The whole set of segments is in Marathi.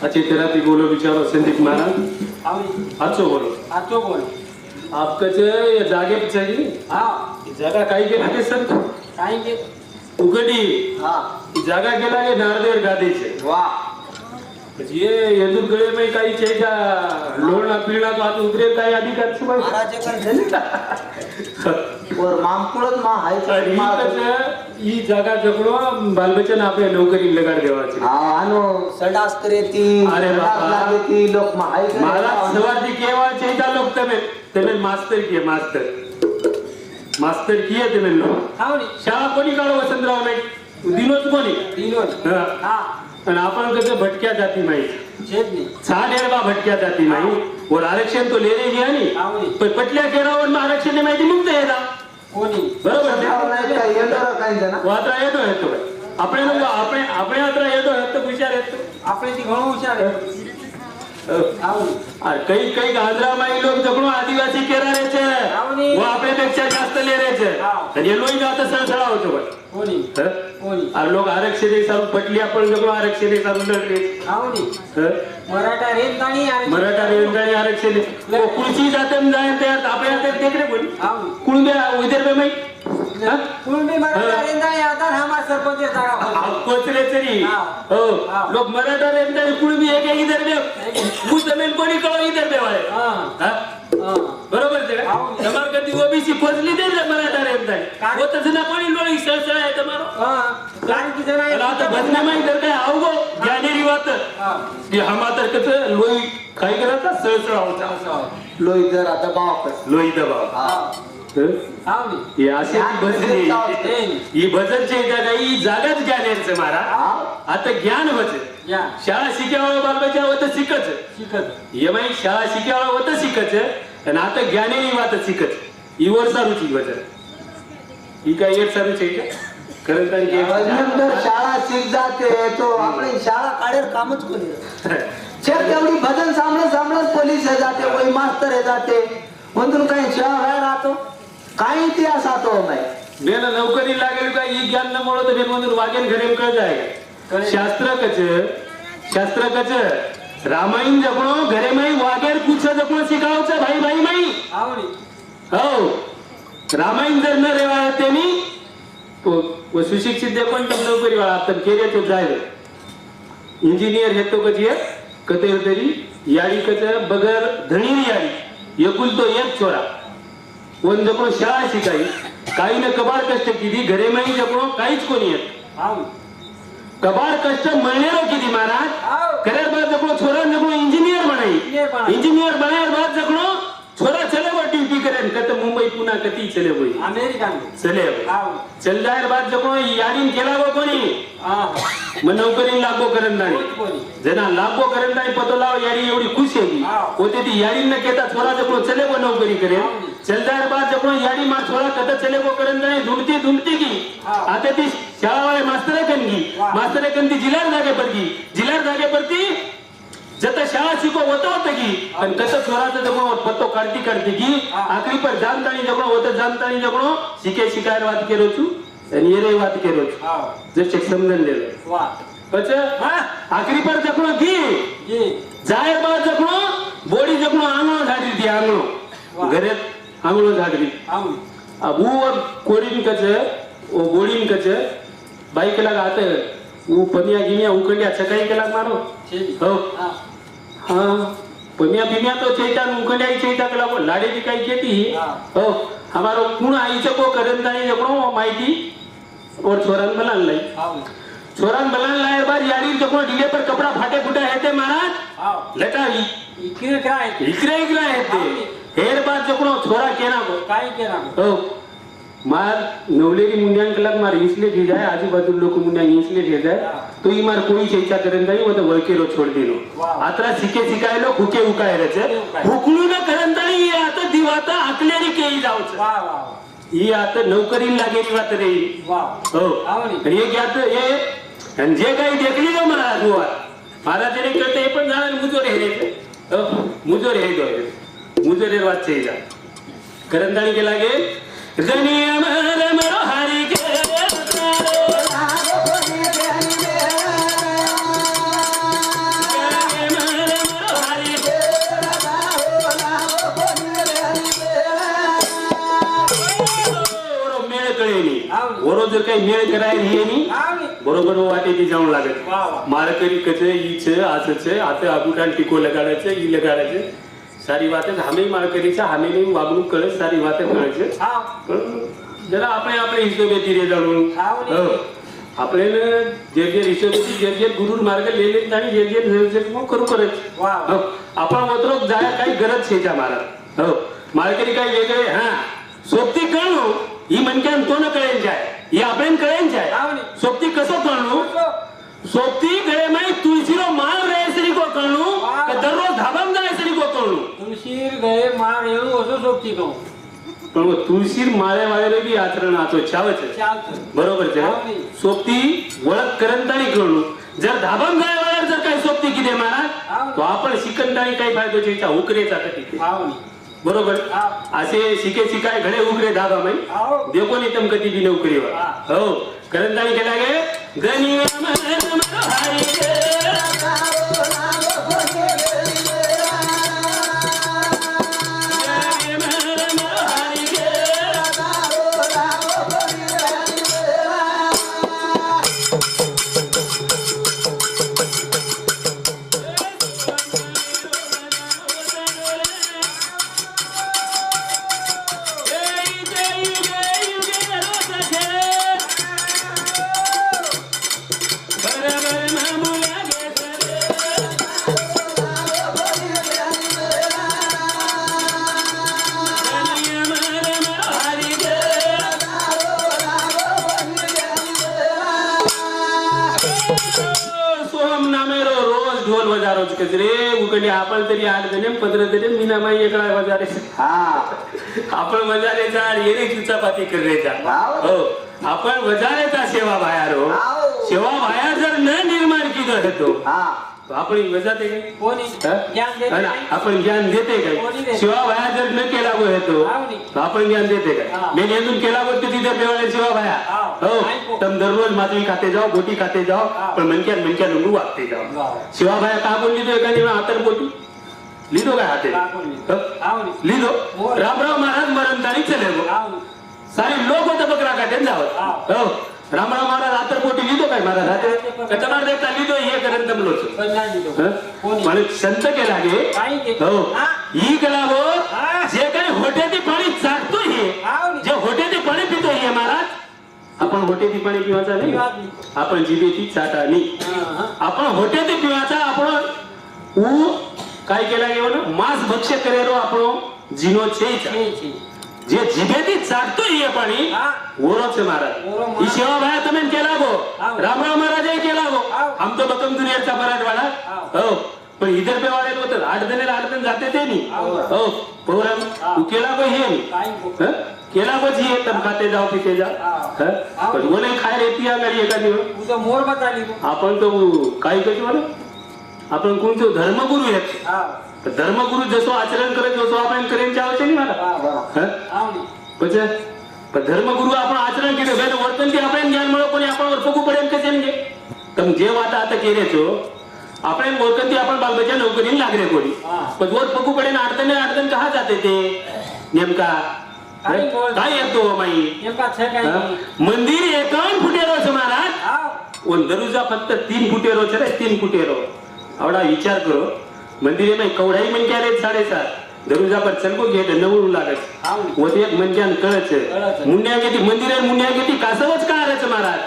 अच्छी तरह भी बोलो बिचारो संदीप महाराज अच्छो बोलो आपका ये जागे पिछाई जागा काही गेला के संत काय गे उघडी जागा गेला ये नारदेर गादीचे ये यदुर गळे में काही चेजा लोणा पीणा तो आता उतरे काही अधिकार छे भाई महाराजे कर झाली और मामकुळत मा हाय ई जागा जगणो बालबच्चन आपल्या नोकरी लगाड देवाची आनो सडास करे ती अरे बापा लागे ती लोक मा हाय महाराज सवाजी केवा चेजा लोक तमे मास्तर किए तमे लोक शाळा कोणी काढो वसंतराव नाही दिनोच कोणी आणि आपण कसं भटक्या जाती माहिती साडेरवा भटक्या जाती माहिती और आरक्षण तो लेने गया नहीं पण पटल्या केरावर मग आरक्षण माहिती मुक्त आहे ना कोणी बरोबर वात्रा येतो આપણે यात्रा येतो हुशार येतो આપણે ती ઘણો હુશાર कई कई गांधरामाई लोग जगणो आदिवासी केरारे छे वो आपले पेक्षा जास्त लेरे छे आणि हे लोई आता सळसळा होतो भाई कोणी कोणी आ लोक आरक्षण सारून पटली आपण जगणो आरक्षण सारून लढले आवनी मराठा रेंदाणी आरक्षण कुळची जाते जाय त्यात आपल्या ते देखरे बोली कुळब्या विदर्भ मै कुळबी मराठा रेंदाणी आता हमार सरपंच जागा कोचरे तरी हो लोक मराठा रेंदाणी कुळबी एक एक इधर मु जमीन कोणी कळो इधर बेवाळे बरोबर છે તમાર કદી ઓબીસી ફોજલી દે ને મરાઠા રેંદાણી वो तसं ना कोणी लोळी सळसळ आहे તમારો कारण की जरा आता बदनामाई जर काय आवगो ज्ञानेरी वात की हमा तर कसं लोई काय करता सळसळ होता लोई जर आता बाप लोई दबाव ये असे ही भजनची जागाच ज्ञानेरचं मारा आता ज्ञान वच शाळा शिकावं बालबच्चा होतं शिकच ये माई शाळा शिकावं होतं शिकच आणि आता ज्ञानेरी वात शिकच ही वर सारूची वचन ही काय एक सारूची आहे का खरं तर शाळा शिक जाते तो आपण शाळा काढेल कामच कोणी तेवढी भजन सांभळत पोलीस हे जाते वही मास्तर हे जाते म्हणून काही शाळा बाहेर राहतो काही इतिहास आतो नाही मेला नोकरी लागेल का ही ज्ञान न म्हणून तर म्हणून वागेल घरेम कळ जाय शास्त्र कच रामायण जगणो घरे माई वागेर पूछ जगणो शिकावचं भाई भाई माई हो रामायण जर न रेवा त्यांनी वो सुशिक्षित पण तम नोकरी वाला आपण केले तो जाय इंजिनियर हेतो कची कते तरी याडी कच बगर धणी याडी एकुल तो एक छोरा वन जपणो शाळा शिकाई काही न कबाड कष्ट किती घरे माई जपणो काहीच कोणी येत कबाड कष्ट म्हणलेलो किती महाराज करेर बाद जपणो छोरा जपणो इंजिनियर बनायर बाद जपणो छोरा चले वो ड्यूटी करेन कत मुंबई पुना कती चले वो अमेरिका चले चल जायर बाद जपणो याडीन केला गो कोणी मग नोकरी लागो करन नाही जना लागो करन नाही पतो लाव याडी एवढी खुश आहे होते ती याडी न केता छोरा जपणो चले वो नोकरी करे चलदार बाद जपणो याडी मार छोरा कत चले वो करन नाही धुमती की आता ती शाळा वाले मास्तर कन जिल्हार जागे परती जत शाळा शिको होता की आणि कसं छोराचं जगणो पत्तो काढती की आखरी पर जानतानी जगणो होतं जानतानी जगणो शिकायर वाद केलो छू आणि ये रे वाद केलो छू जर समजून दिलं कच आखरी पर जगणो की जायर बाद जगणो बोडी जगणो आंगणो झाडी ती आंगणो घरे आंगणो झाडी अबू कोडीन कच ओ बोडीन कच बाईक लगा आते वो पनिया गिनिया उकंडिया सकाळी केला मारो हो हाँ पनिया बिनिया तो चेता उकंडिया चेता केला वो लाडे की काही केती हो हमारो कुण आईचे को करन नाही जको माहिती और छोरान बलान लायर बार यारी जको डीले पर कपड़ा फाटे फुटे हेते महाराज लटावी इकरे हेते हेर बाद जको छोरा केना को काय केना हो मार नवलेरी मुंड्यां कलाक मार इसले घे जाए आजूबाजू लोक मुंड्यां इसले घे जाए तो ई मार कोई चेचा करन जाई वो तो वळकेरो छोड़ देनो आत्रा शिकायलो हुके उकाय रे छे हुकलू न करन जाई आता दिवाता आकलेरी केई जावच वाह वाह ही आता नोकरी लागेली वात रे वाह हो आवणी आणि हे घ्यात हे आणि जे काही देखली ग मला दुवा महाराजने करते हे पण जाण मुजोर हे रे मुजोर हे गो मुजोर वात छे जा करंदाणी के लागे जनी अमर मरो हरि के जर काही मेळ करायला हे नाही आवडी बरोबर वाटेची जाऊन लागत वा वा माळकरी कच ईच असच आता अबुटान टिको लगाडायचं ई लगाडायचं सारी वाटत हमें माळकरीचा हमें वागणूक कळत सारी वाटत कळायचं हा जरा આપણે આપણે हिशोबे धीरे जाणून आपल्याला जे जे हिशोबेची जे जे गुरु मार्ग लेले आणि जे जे मग करू करायचं वा वा. आपण वतरोक जाय काही गरज छे महाराज हो माळकरी काही वेगळे हा सोबती कळणू ही मनक्यान तो न कळेन जाय ही आपण कळेन जाय आवडी. सोबती कसं कळणू सोबती गळे माई तुळशीरो माळ रेसरी को कळणू वा. का दररोज धाबाम जायसरी को कळणू तुळशीर गळे मार येऊ असं सोबती कहू पण मग तुळशीर माळे वाळे बी आचरण आतो छावच चालतं बरोबर છે आवडी. सोबती ओळख करंताणी कळणू जर धाबाम जाय वाळ्यावर जर काही सोबती किती महाराज आवडी. तो आपण शिकंताणी काही फायदो छेचा उकरेचा कधी आवडी बरोबर हा. असे शिके शिकाय घडे उघडे धाबा माई आहो. देखो नी तम कधी बी नोकरीवर हा. हो करंताणी केला गे गणी हरी गे सोहम नामेरो रोज ढोल बजारो कजरे उकडे आपण तरी 8 जण 15 जण मीना माई एकला बजारे हा आपण बजारेचा येणे चुचापाती करायचा हाव. हो आपण बजारेचा सेवा बाहेर हाव. सेवा बाहेर जर न निर्माण केलं होतो हा तो आपण बजाते काय कोणी हा? ज्ञान देते आणि नाही? आपण ज्ञान देते कोणी काय देते? सेवा बाहेर जर न केला होतो आवडी. तो आपण ज्ञान देते काय हा. मी नेंदून केला होतो तिथे बेवाळे सेवा बाहेर हाव. हो ऐको. तम दररोज मातवी खाते जाओ बोटी खाते जाओ हाव. पण मनक्या नुंगू वागते जाओ वाव. सेवा बाहेर का बोलली तो एका निवडा हातर बोटी लिहितो काय हाते का बोलली? हो? आवडी. लिहितो हो. रामराव महाराज मरण तारीख चले गो आवडी. सारे लोक होते बकरा काटे जावत हाव. हो रामराव महाराज हातर बोटी लिहितो काय महाराज हाते कचमार देता लिहितो हे करत जमलोच पण नाही दिलो. कोणी? पण संत केला गे काही केलं? हो हा. ही केला हा. हो जे काही होटेती पाणी चाटतो हे आवडी. जे होटेती पाणी पितो हे महाराज आपण होटेती पाणी पिवायचा नाही पिवाच नाही. आपण जिभेती चाटा नाही हा, हा. आपण होटेती पिवायचा आपण ऊ काय केला गे म्हणून मांस भक्ष्य करेलो आपण जिनो छेचा छे, छे. जे जिभेती चाटतो हे पाणी हा. ओरोच महाराज ओरो महाराज. ही सेवा भाया तुम्ही केला गो हाव. रामराव महाराज केला गो हाव. आमचं बकम दुनियाचा मराठवाडा हाव. हो पण इधर पे वाले होत 8 जण जाते ते नाही हाव. हो पोरम हाव. तू केला गो हे नाही काही गो. हं? केला गो जी तम खाते जाओ पिते जा हाव. हं? हाव. पण वो नाही खाय रेती घरी एका दिवस उद्या मोर बताली तू. आपण तो काय करतो म्हणा आपण कोणतो धर्मगुरु आहेत हा. तर धर्मगुरु जसो आचरण करत जसो आपण करेन चावते नाही मला वा, वा. हं? आवडी. म्हणजे पण धर्मगुरु आपण आचरण केलं वेद वर्तन ते आपण ज्ञान मिळो कोणी आपण फकू पडेल कसे म्हणजे तर जे वाटा आता केलेचो आपण वर्तन ते आपण बालबच्चा नोकरीने लागले कोणी हा. पण वर फकू पडेल अडचण कहा जाते ते नेमका काय बोल- काय येतो माई नेमका छे काही हं? मंदिर 51 फुटेरो महाराज आव. और दरुजा फक्त 3 फुटेरो છે રે 3 फुटेरो आवडा विचार करो मंदिरे में कवडाई मन क्या रे 7.5 दरुजा पर चलको गेट नवळू लागत आवडी. वो ते एक मनक्यान कळच कळच. मुंड्या गेती मंदिरे मुंड्या गेती कासवच का रच महाराज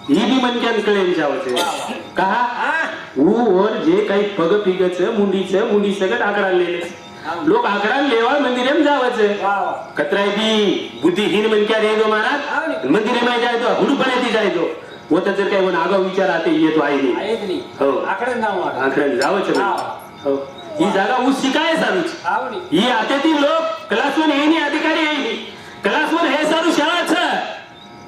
ही बी मनक्यान कळेन जावचे वा, वा. कहा हा. ऊ और जे काही पग पिगच मुंडी सगळं आकडा लेले आवडी. लोक आकडा लेवा मंदिरेम जावचे वा, वा. कतराय बी बुद्धिहीन मन क्या रे दो महाराज आवडी. मंदिरे में जाए तो हुडपणे जाए तो वो तर जर काही वन आगाऊ विचार आते येतो आहे नाही आहेच नाही. हो. आकडे नाव आकडे. आकडे जावच हा. हो ही जागा ऊस शिकाय सारूच आवडी. ही आते ती लोक क्लास 1 हे नाही अधिकारी आहे नाही क्लास 1 हे सारू शाळाच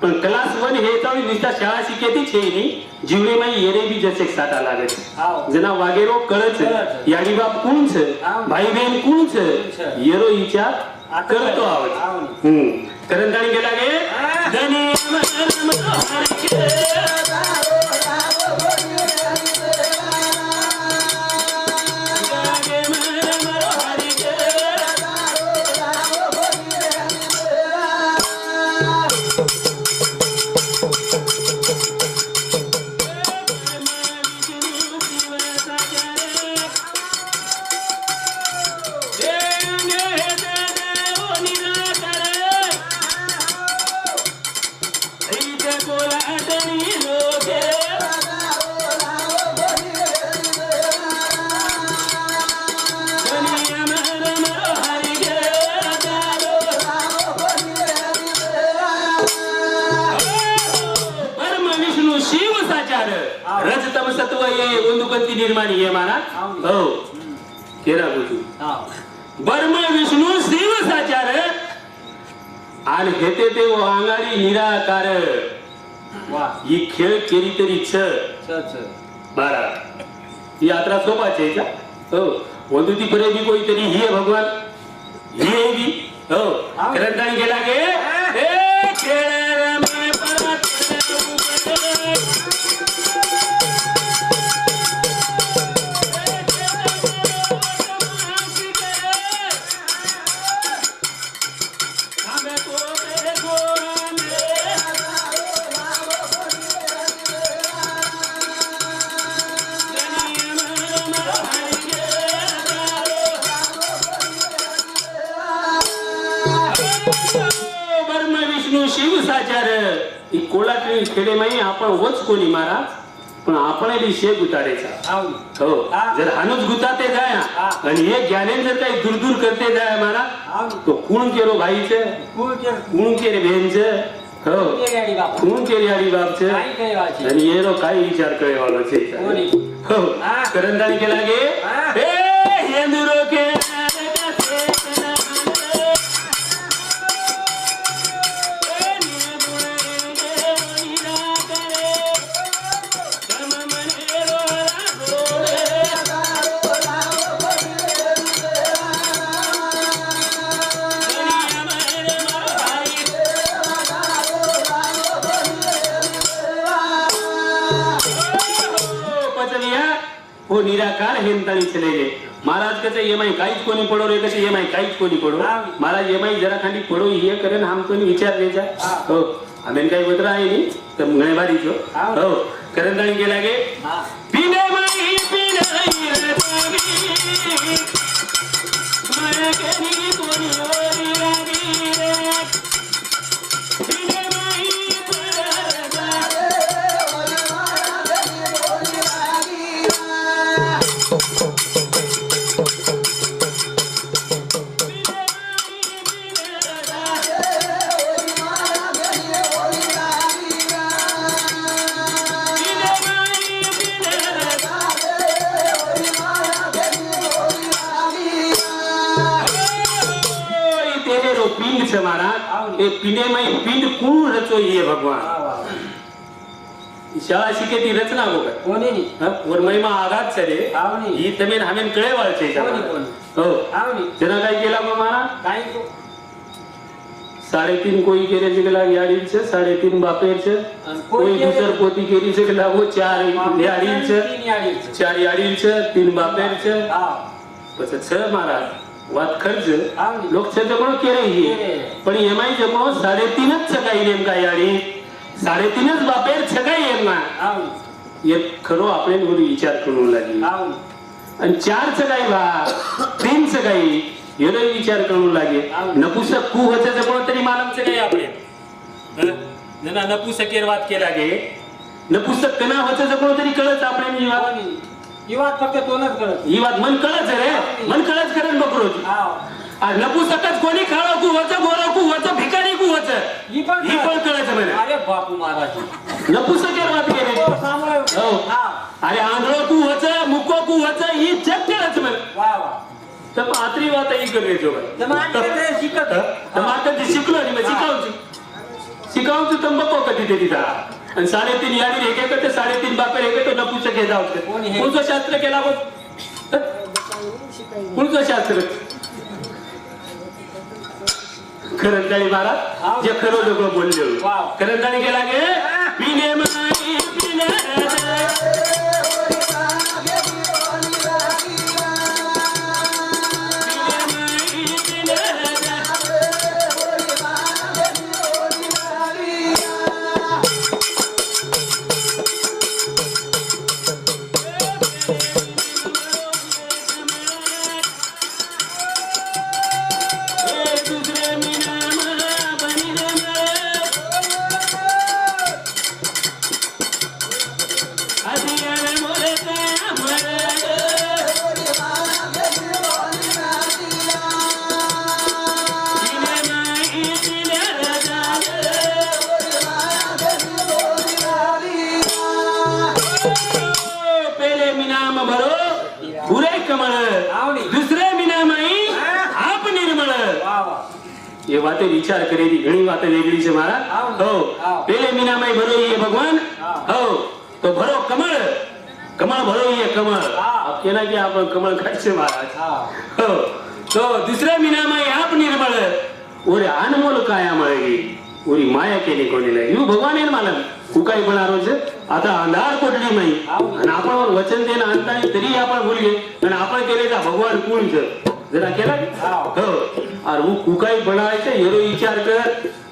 पण क्लास 1 हे चावी निस्ता शाळा शिकेती छे नाही जीवने माई येरे बी जसे साटा लागत हाव. जना वागेरो कळच कळच. याडी बाप कोणच हाव. भाई बहीण कोणच कोणच. येरो विचार आता करतो आवाज आवडी. करंदाणी गेला गे हा. धनी अमर हरी के निर्माण ये महाराज हो केरा बुजू हा बर्म विष्णू शिव साचार आणि हेते ते वांगाडी निराकार वा ही खेळ केली तरी छ छ महाराज ही यात्रा सोपाची आहे का हो वंदू ती प्रेमी कोणीतरी ही आहे भगवान ही आहे की हो ग्रंथाने गेला गे ए खेळ रमे परत शिव साचार ही कोलाटली खेडे माई आपण वच कोणी महाराज पण आपण बी शेग उतारायचा हो जर हानूच गुताते जाय आणि हे ज्ञानेन जर काही दूर दूर करते जाय महाराज तो कोण केलो भाईचे कोण केले बहिणचे हो कोण केली आडी बापचे आणि येलो काही विचार कळेवालो छे हो करंदानी केला गे ए हेंदुरो के हो निराकार हेमतानी चले गए महाराज कहते ये माई काहीच कोणी पडो रे कसे ये माई काहीच कोणी पडो महाराज ये माई जरा खाली पडो ये करे हम कोणी विचार द्यायचा हो आम्ही काही वत्र आहे नी तर गणे बारीचो हो करंदाणी गेला गे पिने माई पिने रे पागी माया केनी कोणी ओरी लागी रे पिने माई महाराज एक पिंडे में पिंड कौन रचो ये भगवान शाळा शिके ती रचना हो का कोणी नी और महिमा आघात चले ही तमेन हमेन कळे वाळचे हो जना काय केला मग महाराज काय तो 3.5 कोई केरे जिगला याडील छे 3.5 बापेर छे कोई दूसर पोती केरी छे के वो 4 याडील छे 4 याडील छे 3 बापेर छे પછી 6 महाराज વાત ખર્ચ લોક છે તો પણ કેરે હી પણ એમાંય જમણો 3.5 જ છકાઈ ને એમ કા યાડી 3.5 જ બાપેર છકાઈ એમાં એ ખરો આપણે ઓલી વિચાર કરવો લાગી અને 4 છકાઈ બા 3 છકાઈ એનો વિચાર કરવો લાગે નપુસક કુ વચ્ચે જમણો તરી માલમ છે કઈ આપણે જના નપુસકેર વાત કે લાગે નપુસક કના વચ્ચે જમણો તરી કળત આપણે ની વાત ही बात फक्त तोनच करत ही बात मन कळच रे मन कळच करेन बकरोज आ नपुसकच कोणी खाळो कु वच गोरो कु वच भिकारी कु वच ही पण कळच म्हणे अरे बापू महाराज नपुसकेर बात केले हो अरे आंधळो कु वच मुको कु वच ही जग केलच म्हणे वा वा तर आतरी बात ही करे जो तमाटे शिकत तमाटे शिकलो आणि मग शिकावची तंबाखू कधी ते दिला आणि 3.5 याडी एक एक ते 3.5 बापेर एक तो नपुसक हे जाऊ कोणचं शास्त्र केला बघ कोणचं शास्त्र करंदाळी महाराज जे खरं लोक बोलले करंदाळी गेला गे पिने माई पिने पुरे कमळ आवडी. दुसरे मीनामाई आप निर्मळ वा वा એ વાતે વિચાર કરેલી ઘણી વાતો વેગળી છે મારા આવો. હો આવો. પેલે મીનામાઈ ભરો એ ભગવાન આવો. હો તો ભરો કમળ કમળ ભરો એ કમળ આવો. अब केना के आप कमल काढছে महाराज હા हो तो दुसऱ्या मीनामाई आप निर्मळ ओरे अनमोल काया मळगी ओरी माया केली कोणीला यू भगवान येन मालम कुकाई बनारो છે आता अंधार कोटली माई आणि आपण वचन देणं आणता तरी आपण भूलगे आणि आपण केले का भगवान कोण છે जरा केला हो और वो कुकाई बनायचं हेरो विचार कर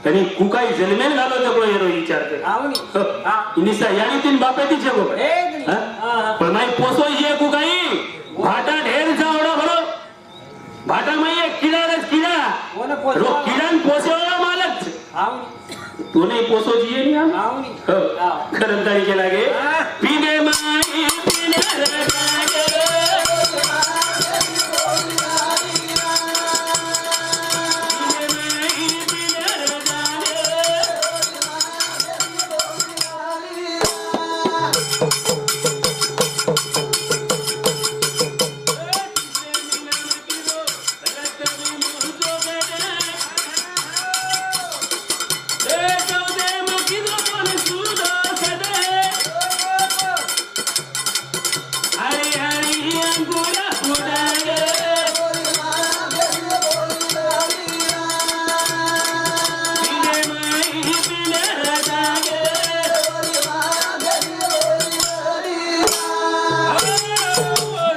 आणि कुकाई जन्मेल घालो तो हेरो विचार कर આવની हो. निसा यानी तीन बापेती છે गो એ જ નહીં. हा? હા હા पण माई पोसो ये कुकाई भाटा ढेर जावडा भरो भाटा माई एक किडाच किडा કોને रो પોષવા किडान पोसेवाळा मालक છે. આવની तो नाही पोसो जीए नी आम આવની हो. હા. करमताळी केला गे हा. पिने माई पिने रगागे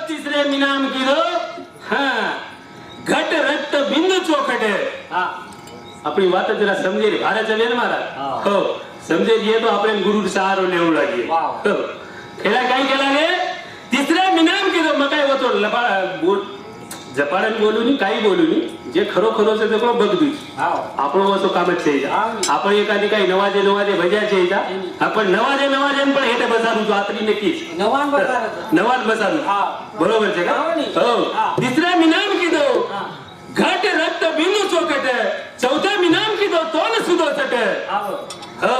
तिसरे मीनाम कीधो हा घट रक्त बिंदू चौखट હા આપણી વાત જરા સમજે ભારે ચલે ને મારા હા. हो समजे जे तो આપણે ગુરુ સહારો લેવું લાગીએ વાવ. हो. खेळा काय केला गे तिसऱ्या मीनाम कीधो मग काय होतो लपा बोल जपाडन बोलू नी काही बोलू नी जे खरो खरो છે તો બગડું આવો આપણો વસો કામ જ છે આપણે એકાદી કઈ નવાજે નવાજે ભજ્યા છે આપણે નવાજે નવાજે પણ હેઠે બસારું છું આતરી નક્કી છે નવાન બતારે છે નવાજ બસારું હા. બરોબર છે હા, का ની. हो હા. तिसऱ्या मीनाम कीधो હા घट रक्त बिंदू चौकट चौथ्या मीनाम कीधो तोन सुदो सट આવો हो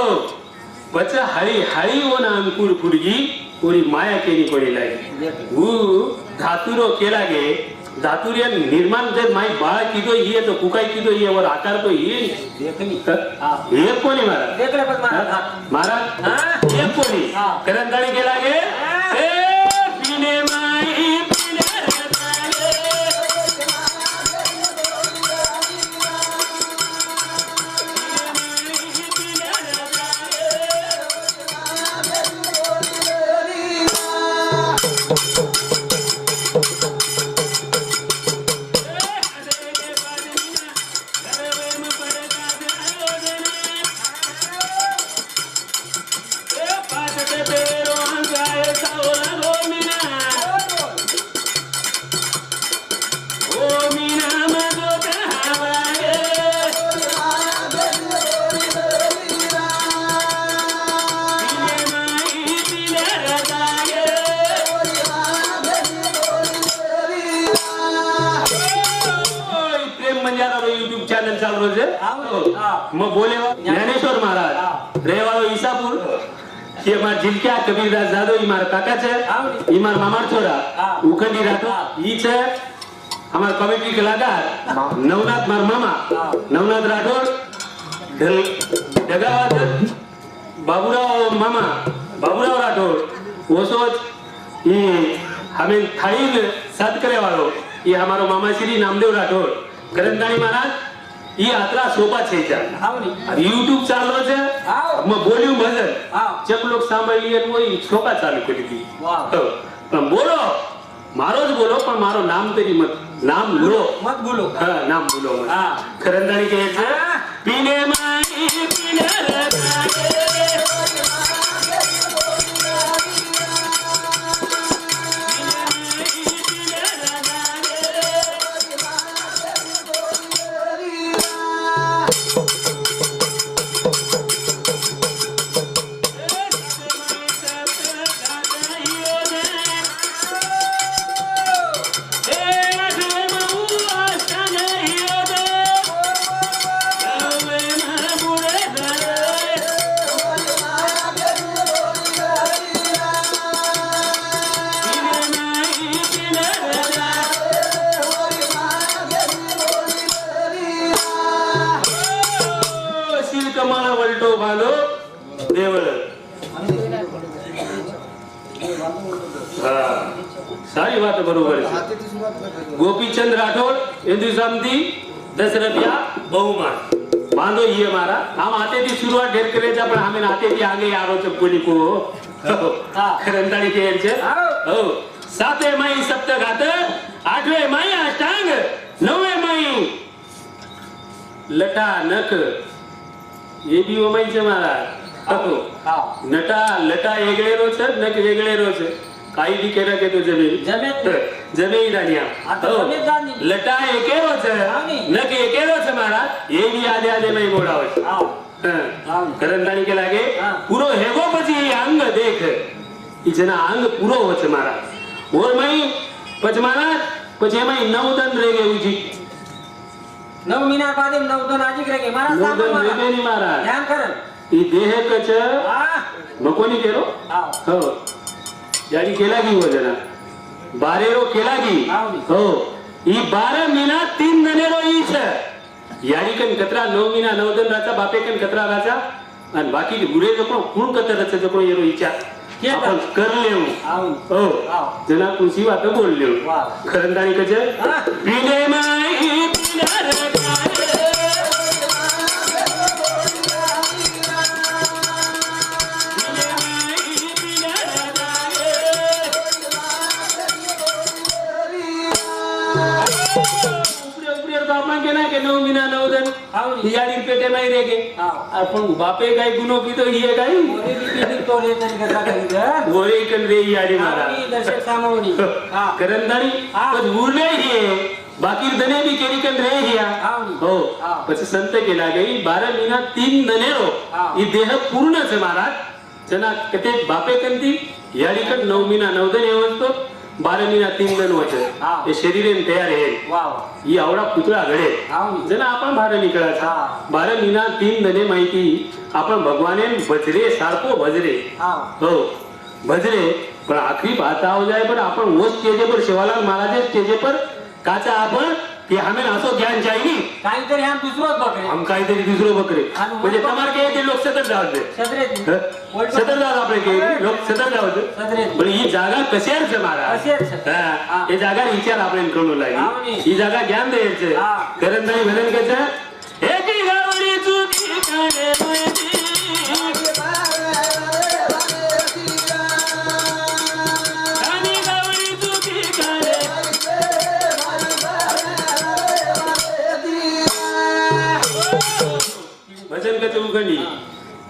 बच्चा हळी हळी ओना अंकुर फुरगी ओरी माया केली कोणी लागे देखो ऊ धातुरो केला गे धातुर्य निर्माण जर माई बाळ कीधो ये तो कुकाई कीधो ये और आकार तो ये देखनी હા हे कोणी महाराज देखले पण मारा महाराज हा? हे कोणी हा. करंदाळी केला गे हा. ए पिणे माई पिणे रताळे. युट्यूब चॅनल चालू છે मग बोले ज्ञानेश्वर महाराज रेवाळो ईसापुर ये मार झिलक्या कबीरदास जाधव ई मार काका છે ई मार मामार छोरा उखंडी राठो ई છે हमार कॉमेडी कलाकार नवनाथ मार मामा नवनाथ राठोड डगावाद बाबूराव मामा बाबूराव राठोड ओसोच ई हमें थाळीन साथ करे वाळो ई हमारो मामा श्री नामदेव राठोड करंदाणी महाराज ई यात्रा सोपा છે આવની યુટ્યુબ ચાલુ છે આવ. અમે બોલ્યું ભજન આવ. ચક લોક સાંભળીએ કોઈ સોપા ચાલુ કરી દી વાહ. પણ બોલો મારો જ બોલો પણ મારો નામ તરી મત નામ લો મત બોલો હા નામ બોલો મત હા. કરંદાણી કહે છે હા. પીને માઈ પીને રતાએ. बरोबर છે. ગોપીચંદ રાઠોડ હિન્દુસ્તાનથી 10 રૂપિયા બહુમાન બાંધો ઈ મારા આમ હાથેથી શરૂઆત ઢેર કરે છે પણ આમે હાથેથી આગે આરો છે કોની કો કરંતાળી કે છે હો સાતે માઈ સપ્તઘાત આઠવે માઈ અષ્ટાંગ નવે માઈ લટા નખ એ બી ઓમાઈ છે મારા હા નટા લટા એગળેરો છે નખ વેગળેરો છે કાઈ બી કેરા કે તો જમીન જમીન દાનિયા આ તો જમીનદારની. લટા એકેરો છે હાની. નખ એકેરો છે મારા એ બી આદે આદે મય મોડાવે છે હા હા કરંતાણી કે લાગે હા. પૂરો હેગો પછી એ અંગ દેખ ઈ જેના અંગ પૂરો હોય છે મારા ઓર મય પછી મારા પછી એમાં નવદન રહી ગયું છે 9 મહિના બાદ એમ 9 તો નાજીક રહે કે મારા નવદન સામે રેગે ની મારા ધ્યાન કરે ઈ દેહ કચ હા મકોની કેરો હા हो यानी केलागी हो जना बारेरो केलागी आवडी. हो ई 12 महीना 3 दनेरो ई छे यानी कन कतरा 9 महीना 9 दिन राचा बापे कन कतरा राचा अन बाकी गुरे जो कोण कतर रचे जो कोण येरो ईचा केता. आपण कर लेऊ आवडी. हो आव. जना कुशी वात बोल लेऊ वाह. खरंदाणी कजे हा. पीने माई पिनार गारे કે 9 મહિના 9 દન આવડી. યાડી પેટે માં રેગે હા આ પણ બાપે કાઈ ગુનો કીધો ઈએ કાઈ ઓરી બીબી તો રે તને કથા કરી દે ઓરે કન રે યાડી મારા આવડી દર્શક સામોની હા કરંદાણી હા. પછી ઉરલે હે બાકી દને બી કેરી કન રે હિયા આવડી. હો હા. પછી સંત કે લાગે 12 મહિના 3 દનેરો હા. ઈ દેહ પૂર્ણ છે મહારાજ જના કતે બાપે કંતી યાડી કન 9 મહિના 9 દન એવો તો 12 મહિના 3 દન હોય છે હા. એ શરીરે તૈયાર હે વાહ વાહ ઈ આવડા પૂતળા ઘડે આવડી. જેના આપણ બહાર નીકળ્યા છે હા. 12 મહિના 3 દને માહિતી આપણ ભગવાને ભજરે સારકો ભજરે હા हो भजरे पण आखरी पाहता हो जाए पण आपण वो स्टेजे पर शिवालाल महाराज स्टेजे पर काचा आपण ते हमें असो ज्ञान चाहिए काहीतरी आम दुसरोच बकरे हम काहीतरी दुसरं बकरे आणि म्हणजे तुम्हाला काय ते लोक सतत जाऊ दे सदरेत सतत जाऊ आपले के लोक सतत जाऊ दे सदरेत पण ही जागा कशार છે महाराज कशार છે? हा हा. हे जागा विचार आपण करू आवनी. लागली ही जागा ज्ञान द्यायचे हा. करंदाई भजन कसे एकी गावडी चुकी काढे माहिती आणि गावडी चुकी काढे भजन कसे उघडी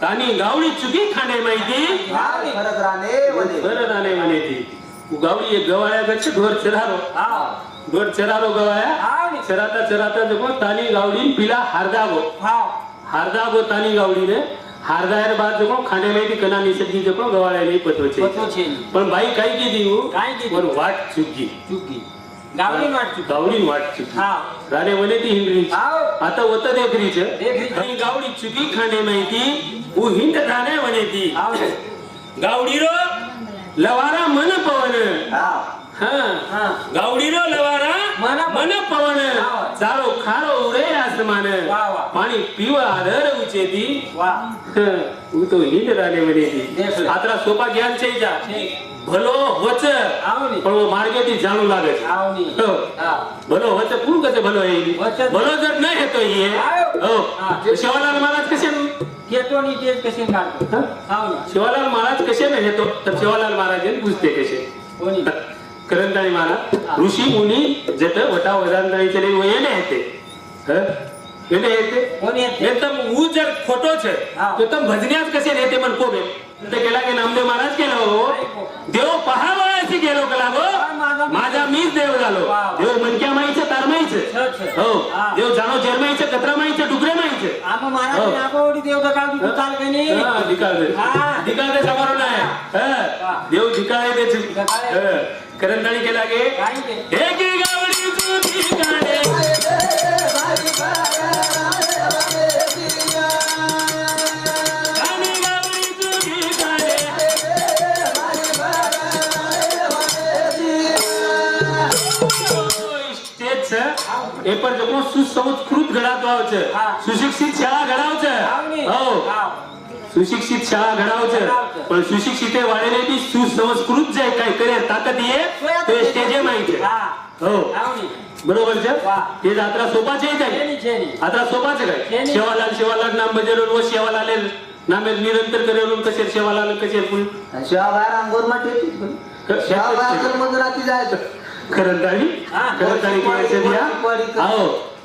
तानी गावडी चुकी खाणे माहिती फरक राहणे वने. बरं राणे म्हणे ती गावडी एक गवाळ्या गच्छ ढोर चरारो हा ढोर चरारो गवाळ्या आवडी. चराता चराता जको तानी गावडी पिला हारदागो हा हारदागो तानी गावडीने हारदायर बाद जको खाणे माहिती कना निसर्गी जको गवाळ्या नाही पतो છે પતો છે નહીં. પણ ભાઈ કઈ કીધી હું કાંઈ કીધી? પણ વાટ ચૂકી ચૂકી ગાવડી વાટ ચૂકી ગાવડી વાટ ચૂકી હા રાणे म्हणे ती हिंगरी આવ आता होत देखरी છે देखरी. आणि गावडी चुकी खाणे माहिती उ हिंद राणे म्हणे ती આવડે गावडीरो लवारा मन पवन हा. हा गावडीरो लवारा मन पवन चारो खारो उरे आसमान वाह, वाह. पाणी पीव आदर उचेती વાહ उ तो हिंद राणे म्हणे ती देख ले. आतरा सोपा ज्ञान છે જા ठीक ભલો હોચ આવડી પણ वो मार्गेથી જાણું લાગે છે આવડી हो. હા ભલો હોચ કોણ કસે ભલો હે હોચ જ. ભલો જર ન હે તો ये हो હા. शिवालाल महाराज कसे केतो ની તેજ કશે કાઢતો हा? આવડી शिवालाल महाराज कसे में हे तो तर शिवालाल महाराज पूछते कसे કોની करंदाळी महाराज ऋषी मुनी जट वटा वदांतळी चले वो येणे येते येणे येते કોની હતી? एकदम ऊ जर खोटो छे हा. तो तम भजन्यात कसे नेते मन कोबे ते केला के नामदेव महाराज केलो देव पहावा अशी गेलो कला गो माझा मीच देव झालो वा. देव मनक्या माईचे तारमाईचे छ, छ. हो हा. देव जाणो जर्माईचे कत्रा माईचे डुगरे माईचे આમાં મહારાજ हो. નાગોડી દેવ દકાળ તું ચાલ કે નહીં हा, धिकाळ हा. दे समारो नाही हा. देव धिकाळे दे धिकाळे. करंदाळी केला गे કાઈ કે हे की गावडी चुकी काढे आणि गावडी चुकी काढे સ્ટેજ છે એ પર જો સુસંસ્કૃત ગણાતો આવે છે હા. સુશિક્ષિત શાળા ગણાવ છે આવની હો આવ सुशिक्षित शाळा घडावचं पण सुशिक्षित वाढेले बी सुसंस्कृत जे काय करे ताकद ये ते स्टेजे माहिती हा हो आवनी बरोबर છે વાહ. તે જાત્રા સોપા છે કઈ છેની આત્રા સોપા છે કઈ છેની. સેવાલાલ નામ બજેલો વો સેવાલાલ નામે નિરંतर કરેલું કશે સેવાલાલ કશે ફૂલ शिवाबाहेर अंगोरमा टेकीत पण. शिवाबाहेर मंदिरात जायचं करंदाणी हा. करंदाणी केसे दिया पडी कर. आओ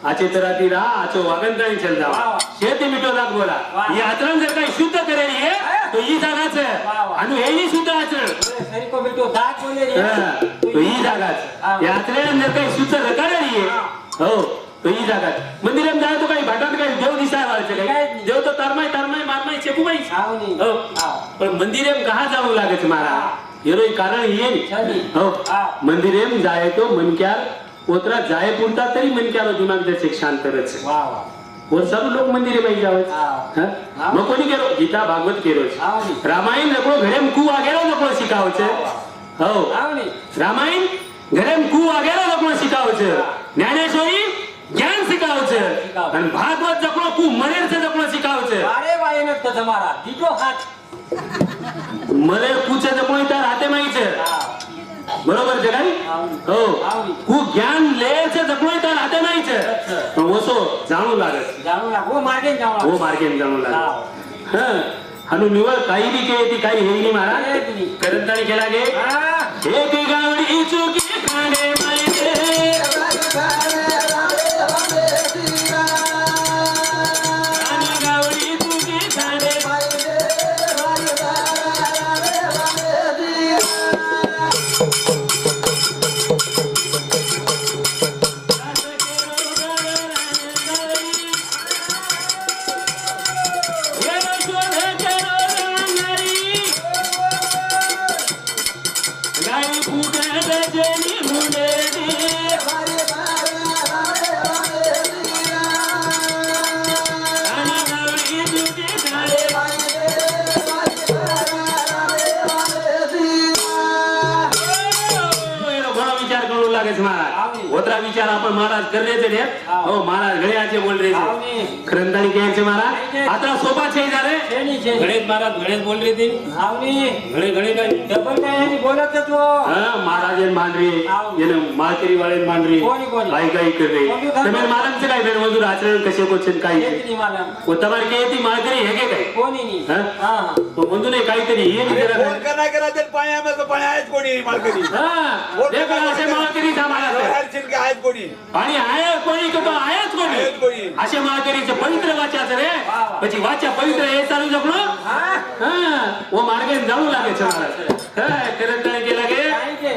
आचे तराती रा आचो वागंदाणी चल जावा वाह. शेती मिटो लाग बोला वाह. ही आचरण जर काही शुद्ध करेली आहे तो ही जागाच वाह, वाह. आणि हेही शुद्ध आचरण સરી કો બેટો દાગ બોલે રે तो ही जागाच हा. या आचरण जर काही शुद्ध रकाडेली आहे हो तो ही जागाच मंदिरात जाय तो काही भाटात काही देव दिसाय व्हायचं काही काहीच नाही. देव तो तरमाय मारमाय चेपूबाई આવની हो હા पण मंदिरेम कहा जाऊ लागे मारा हेरो कारण ये छानी. हो हा. मंदिरेम जाय तो मनक्यार ओतरा जाय पुरता तरी मनक्यार दिमाग दर्शक शांत रच વાહ વાહ और सब लोग मंदिरे में जावे हा. हा. मग कोणी केलो गीता भागवत केलो आवनी रामायण नको घरेम कू आगेलो नको शिकावचे हो આવની रामायण घरेम कू आगेलो नको शिकावचे ज्ञानेश्वरी ज्ञान शिकावचे शिकाव. आणि भागवत जपलो कू मनेरचे जपलो शिकावचे અરે ભાઈ એને તો તમારા દીકરો હાથ मरे कूचे जपलो त्या राते माहिती હા बरोबर છે કઈ આવની हो આવની કુ જ્ઞાન લે છે જપલો त्या राते माहिती पण ओसो जाणू लागत જાણું ના હું માર્ગે જાણું हो मार्गेन जाणू लागत હા हा हनु निवळ काही बी के ती काही हेई नाही महाराज काहीच नाही. करंदाणी केला गे હા एक गावडी चुकी खाणे माहिती आणि गावडी चुकी खाणे गाई फुटे जेनी मुंडे आणि गावडी चुकी खाणे એનો ઘણો વિચાર કરવો લાગે છે મહારાજ ઓતરા વિચાર આપણે મહારાજ કરે છે ને હો મહારાજ ઘણ્યા છે બોલ રહી છે આવની ખરંદાણી કહે છે મહારાજ આતરા સોપા છે જ્યારે છેની છે ગણેશ મહારાજ ગણેશ બોલ રહી હતી આવની ઘણી કઈ ડબલ કાંઈ બોલત તો હા મહારાજ એને માંડવી એને માલકરી વાળે માંડવી કોની કોની? ભાઈ કઈ કરી કોની કોની? તમે માલમ છે કઈ બેન મજૂર આચરણ કશે કો છે કઈ છે એકની માલમ ઓ તમારે કે હતી માલકરી હે કે કઈ કોની ની હા? હા તો બંધુ ને કાहीतरी हे अरे विचारा फोन करा करा ते पाणी आम्हाला पाणी आहेच कोणी मालकरी हा एक असे मालकरी थांबायला हर शिरके आहेत कोणी आणि आहे कोणी का तो आहेच कोणी आहेच कोणी असे मालकरीचे पवित्र वाच्याचं रे પછી વાચા પવિત્ર એ ચાલુ જપણો હા હા ઓ માર્ગે જાણું લાગે છે મહારાજ હા કરંદાણી કે લાગે કાંઈ છે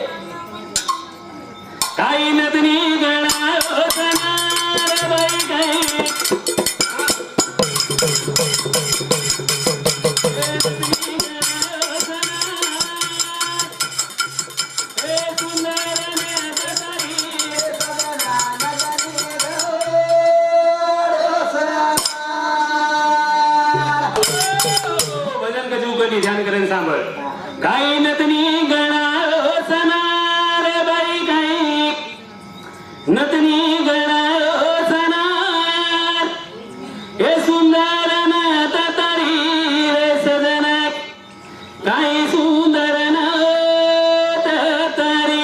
काही नदनी गणा ओसनार बाई काही भजन कजू कधी ध्यान करेन सांभाळ काही नतनी गणा ओसनार बाई काही नतनी गणा ओसनार हे सुंदर नात तारी रे सजना काही सुंदर नात तारी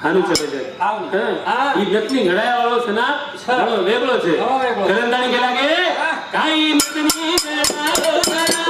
હાનું છે ભજન આવની હા ઈ નતની ઘડાયા વાળો છે ના ઘણો વેગળો છે ઘણો વેગળો. કરંદાણી કે લાગે કાઈ નતની ગણા ઓસનાર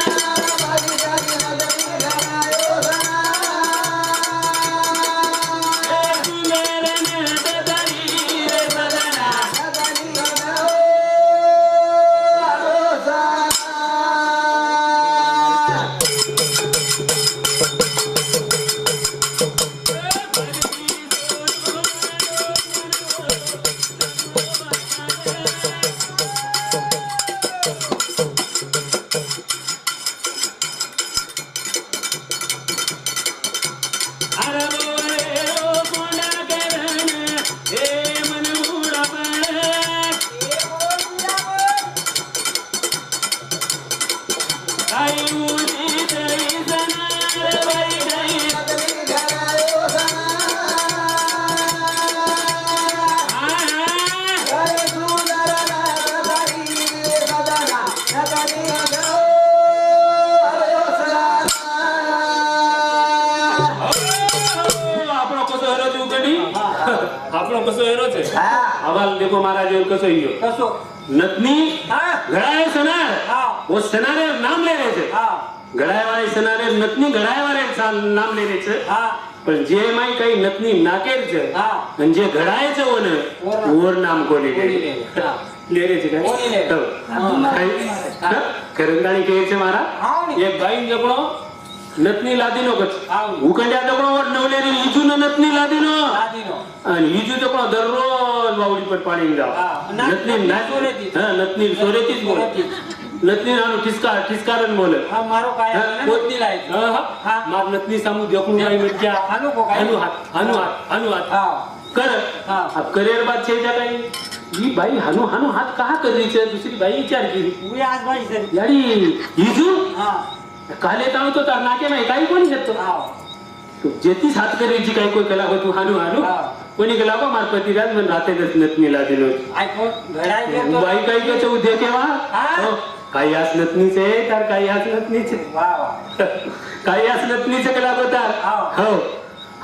આપણો કસો એનો છે હા હવાલ દેખો મહારાજ એવો કસો ઈયો કશો नतनी હા घड़ाए सनार હા वो सनारे नाम ले रहे थे હા घड़ाए वाले सनारे नतनी घड़ाए वाले नाम ले रहे थे હા પણ જે એમાંય કઈ નતની નાકેર છે હા અને જે ઘડાય છે ઓને ઓર નામ કોની લે કોની લે હા લે રે છે કઈ કોની લે તો હા કરંગાણી કહે છે મારા હા ને એક ભાઈ જકડો નતની લાદીનો કચ હા ઉકંડ્યા જકડો ઓર નવલેરી ઈજુ ન નતની લાદીનો દાદીનો અને ઈજુ જકડો દરરોજ વાવડી પર પાણી જાવ હા, નતની સોરેથી. હા નતની સોરેથી જ બોલે સોરેથી. નતની નાનો ઠિસકારન બોલે હા મારો કાયા મને મોતી લાય હા હા. હા માર નતની સામુ દેખું નહીં મત ગયા આનું કો આનું કાયા हाथ હા कर हाँ। अब करियर बात छे जाता है ये भाई हनु हाथ कहाँ कर रही है दूसरी भाई विचार की હું આજ ભાઈ સર यारी यीजू હા काले ताऊ तो तार नाके में काही कोणी करतो હા तो जेतीच हात कर रही काही कोई कला हो तू हानु हाँ। कोणी कला को मार पतिराज मन राते दस नतनी ला दिलो આઈ કો ઘડાઈ ગયો તો बाई काही को चौ देखे वा हाँ। काही आस नतनी से तार काही आस नतनी से વાહ વાહ काही आस नतनी से कला को तार हाँ। हो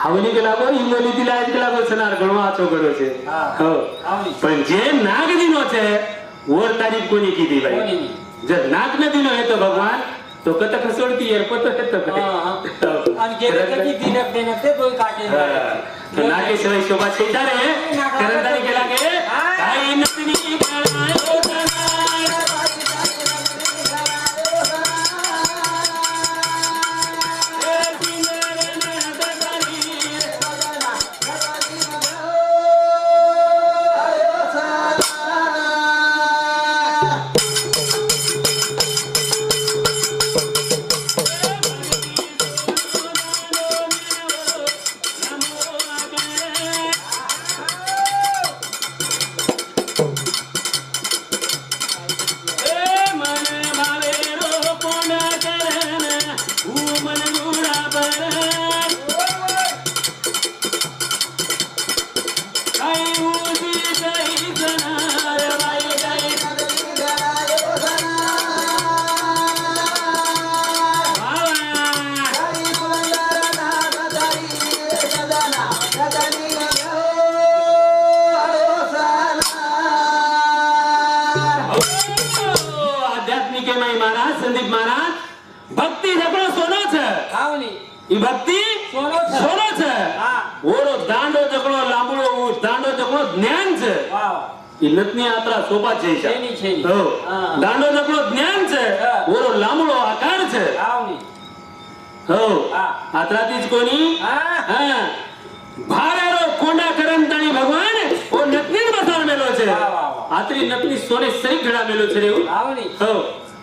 हावनी कला को इंगोली दिला कला को सनार घणो आचो घडो छे हाँ। हो આવની पण जे नाग दिनो छे ओर तारीख कोणी कीधी भाई કોની ની जर नाग न दिनो हे तो भगवान तो कत खसोडती यार पतो हे तो હા હા અને જે કદી દિનક દેનક તે કોઈ કાટે तो नागे शिवाय शोभा छेदा रे करंदानी केला गे काही नतनी गळायो आध्यात्मिक महाराज संदीप महाराज भक्ति जकड़ो सोनो छे આવની ई भक्ति સોનો છે सोनो छे હા ओरो दांडो जकड़ो लांबड़ो दांडो जकड़ो ज्ञान छे વાહ ई नतनी आत्रा सोपा छे છેની છેની हो હા दांडो जकड़ो ज्ञान छे હા. ओरो लांबड़ो आकार छे આવની हो હા आत्रातीज कोनी હા हां भारेरो कोंडा करंताणी भगवान ओ नतनी बसार मेलो छे वाह, वाह, वाह. आत्री नतनी सोने सरी घडा मेलो छे रे આવની हो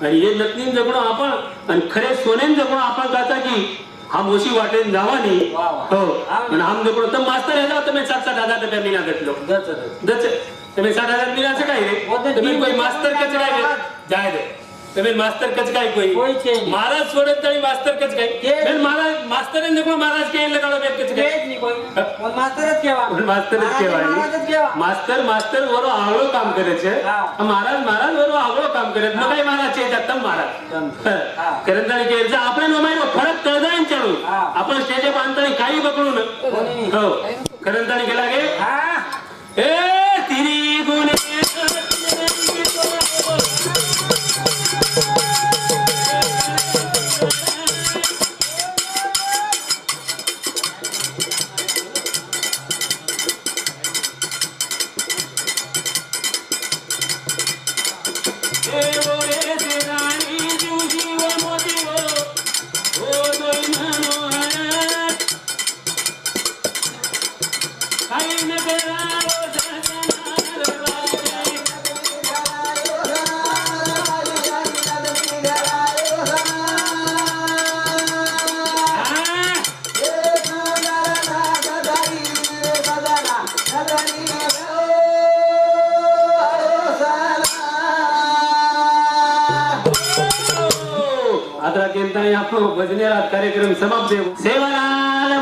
आणि हे नतनी जगणो आपण आणि खरे सोनेन जगणो आपण गाता की हम ओशी वाटेन जावानी वाह, वाह. हो आवनी. आणि हम जगणो तर मास्तर हे जाव તમે 7,000 રૂપિયા મહિના દેખલો દચ દચ તમે 7,000 મહિના છે કાઈ રે પોતે તમે જી કોઈ વિચાર માસ્ટર કચ કાઈ રે જાય દે તમે માસ્ટર કચ કાઈ કોઈ કોઈ છે નહીં. મહારાજ છોડે તઈ માસ્ટર કચ કાઈ કે? બેન મહારાજ માસ્ટર ને જગણો મહારાજ કે લગાડો બેન કચ કે કાઈ જ નહીં કોઈ કોઈ માસ્ટર જ કહેવા માસ્ટર જ મહારાજ જ કહેવાય કહેવા માસ્ટર વરો આગળો કામ કરે છે હા. મહારાજ વરો આગળો કામ કરે છે મગાઈ મહારાજ છે તમ મહારાજ હા. કરંદાણી કે છે આપણે નોમાઈનો ફરક તળજાઈ ચાલુ હા. आपण स्टेजे बांधताना काही बकळू न कोणी? हो करंदाणी गेला गे હા ए तिरी गुणे आदरा केंद्र आपको भजनेरा कार्यक्रम समाप्त सेवालाल